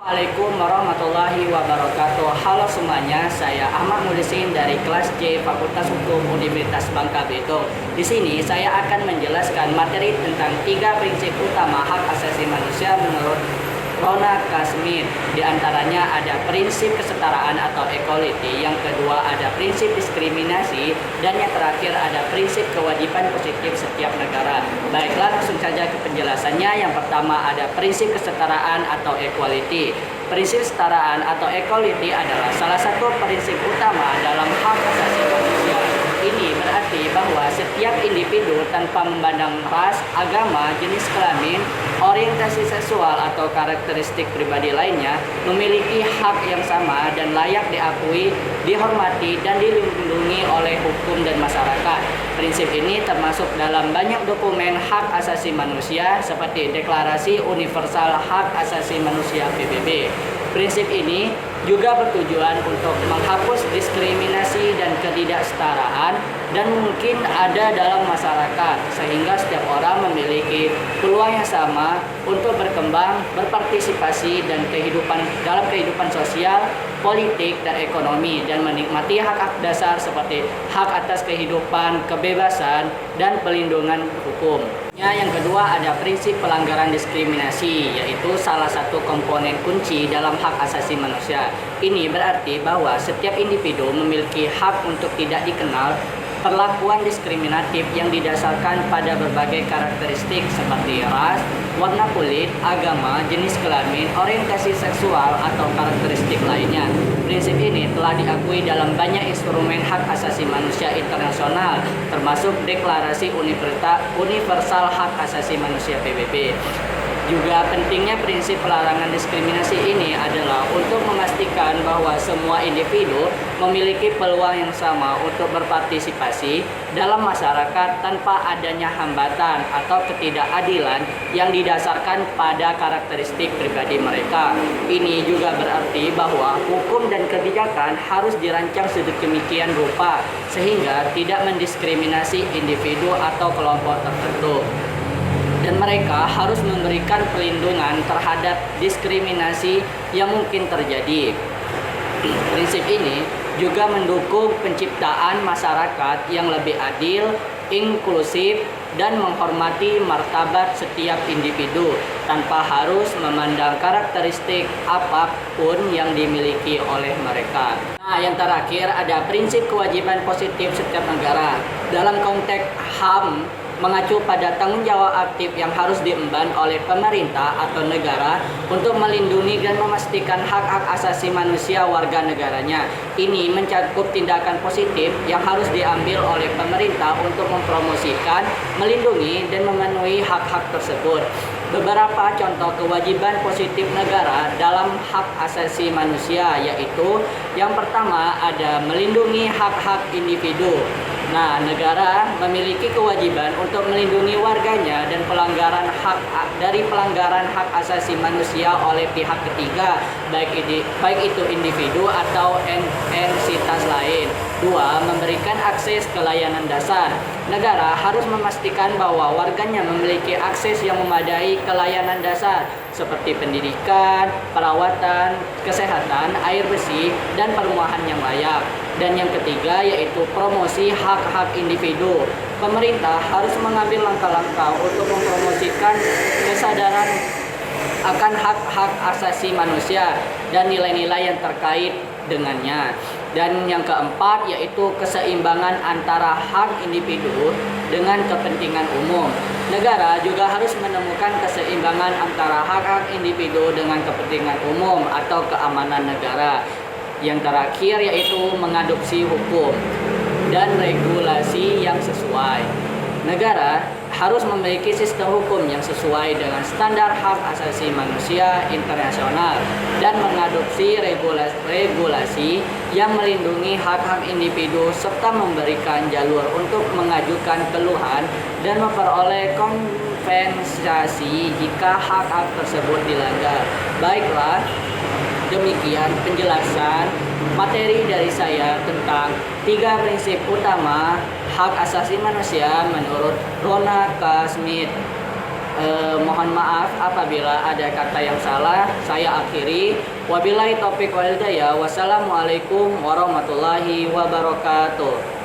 Assalamualaikum warahmatullahi wabarakatuh. Halo semuanya, saya Ahmad Mulisin dari kelas C Fakultas Hukum Universitas Bangka Belitung. Di sini saya akan menjelaskan materi tentang 3 prinsip utama hak asasi manusia menurut Rona Kasmit. Di antaranya ada prinsip kesetaraan atau equality, yang kedua ada prinsip diskriminasi, dan yang terakhir ada prinsip kewajiban positif setiap negara. Baiklah, langsung saja ke penjelasannya. Yang pertama ada prinsip kesetaraan atau equality. Prinsip kesetaraan atau equality adalah salah satu prinsip utama dalam hak asasi manusia. Ini berarti bahwa setiap individu tanpa memandang ras, agama, jenis kelamin, orientasi seksual atau karakteristik pribadi lainnya memiliki hak yang sama dan layak diakui, dihormati, dan dilindungi oleh hukum dan masyarakat. Prinsip ini termasuk dalam banyak dokumen hak asasi manusia seperti Deklarasi Universal Hak Asasi Manusia PBB. Prinsip ini juga bertujuan untuk menghapus diskriminasi dan ketidaksetaraan dan mungkin ada dalam masyarakat, sehingga setiap orang memiliki peluang yang sama untuk berkembang, berpartisipasi dan dalam kehidupan sosial, politik, dan ekonomi, dan menikmati hak-hak dasar seperti hak atas kehidupan, kebebasan, dan pelindungan hukum. Yang kedua ada prinsip pelanggaran diskriminasi, yaitu salah satu komponen kunci dalam hak asasi manusia. Ini berarti bahwa setiap individu memiliki hak untuk tidak dikenal perlakuan diskriminatif yang didasarkan pada berbagai karakteristik seperti ras, warna kulit, agama, jenis kelamin, orientasi seksual, atau karakteristik lainnya. Prinsip ini telah diakui dalam banyak instrumen hak asasi manusia internasional, termasuk Deklarasi Universal Hak Asasi Manusia PBB. Juga pentingnya prinsip pelarangan diskriminasi ini adalah untuk memastikan bahwa semua individu memiliki peluang yang sama untuk berpartisipasi dalam masyarakat tanpa adanya hambatan atau ketidakadilan yang didasarkan pada karakteristik pribadi mereka. Ini juga berarti bahwa hukum dan kebijakan harus dirancang sedemikian rupa sehingga tidak mendiskriminasi individu atau kelompok tertentu, dan mereka harus memberikan perlindungan terhadap diskriminasi yang mungkin terjadi. Prinsip ini juga mendukung penciptaan masyarakat yang lebih adil, inklusif, dan menghormati martabat setiap individu tanpa harus memandang karakteristik apapun yang dimiliki oleh mereka. Yang terakhir ada prinsip kewajiban positif setiap negara. Dalam konteks HAM, mengacu pada tanggung jawab aktif yang harus diemban oleh pemerintah atau negara untuk melindungi dan memastikan hak-hak asasi manusia warga negaranya. Ini mencakup tindakan positif yang harus diambil oleh pemerintah untuk mempromosikan, melindungi, dan memenuhi hak-hak tersebut. Beberapa contoh kewajiban positif negara dalam hak asasi manusia yaitu yang pertama ada melindungi hak-hak individu. Negara memiliki kewajiban untuk melindungi warganya dan dari pelanggaran hak asasi manusia oleh pihak ketiga, baik itu individu atau entitas lain. 2. Memberikan akses ke layanan dasar. Negara harus memastikan bahwa warganya memiliki akses yang memadai ke layanan dasar seperti pendidikan, perawatan, kesehatan, air bersih, dan perumahan yang layak. Dan yang ketiga yaitu promosi hak-hak individu. Pemerintah harus mengambil langkah-langkah untuk mempromosikan kesadaran akan hak-hak asasi manusia dan nilai-nilai yang terkait dengannya. Dan yang keempat yaitu keseimbangan antara hak individu dengan kepentingan umum. Negara juga harus menemukan keseimbangan antara hak-hak individu dengan kepentingan umum atau keamanan negara. Yang terakhir yaitu mengadopsi hukum dan regulasi yang sesuai. Negara harus memiliki sistem hukum yang sesuai dengan standar hak asasi manusia internasional dan mengadopsi regulasi yang melindungi hak-hak individu serta memberikan jalur untuk mengajukan keluhan dan memperoleh kompensasi jika hak-hak tersebut dilanggar. Baiklah, demikian penjelasan materi dari saya tentang 3 prinsip utama hak asasi manusia menurut Rona Kasmit. Mohon maaf apabila ada kata yang salah. Saya akhiri. Wabillahi taufiq wal hidayah. Wassalamualaikum warahmatullahi wabarakatuh.